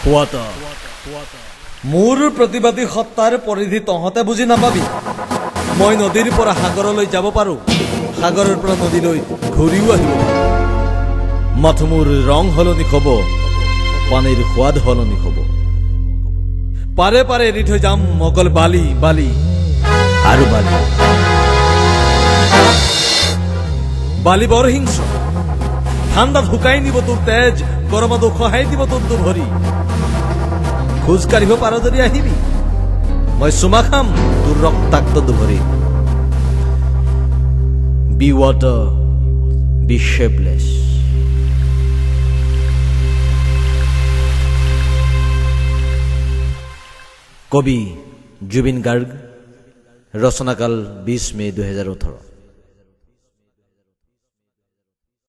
water মোৰ প্ৰতিবাদী সত্তাৰ পৰিধি তহঁতে বুজি নাপাবি মই নদীৰ পৰা সাগৰলৈ যাব পাৰো সাগৰৰ পৰা নদীলৈ ঘূৰিও আহিব পাৰো মাথো মোৰ ৰং হলনি হ'ব পানীৰ সোৱাদ হলনি হ'ব পাৰে পাৰে এৰি থৈ যাম অকল বালি বালি আৰু বালি বালি বৰ হিংস্ৰ ঠাণ্ডাত শুকাই নিব তোৰ তেজ গৰমত উখহাই দিব তোৰ দুভৰি খোজ কাঢ়িব পাৰ যদি আহিবি মই চুমা খাম তোৰ ৰক্তাক্ত দুভৰি বি ৱাটাৰ বি শেপলেছ কবি জুবিন গাৰ্গ ৰচনাকাল 20 মে 2018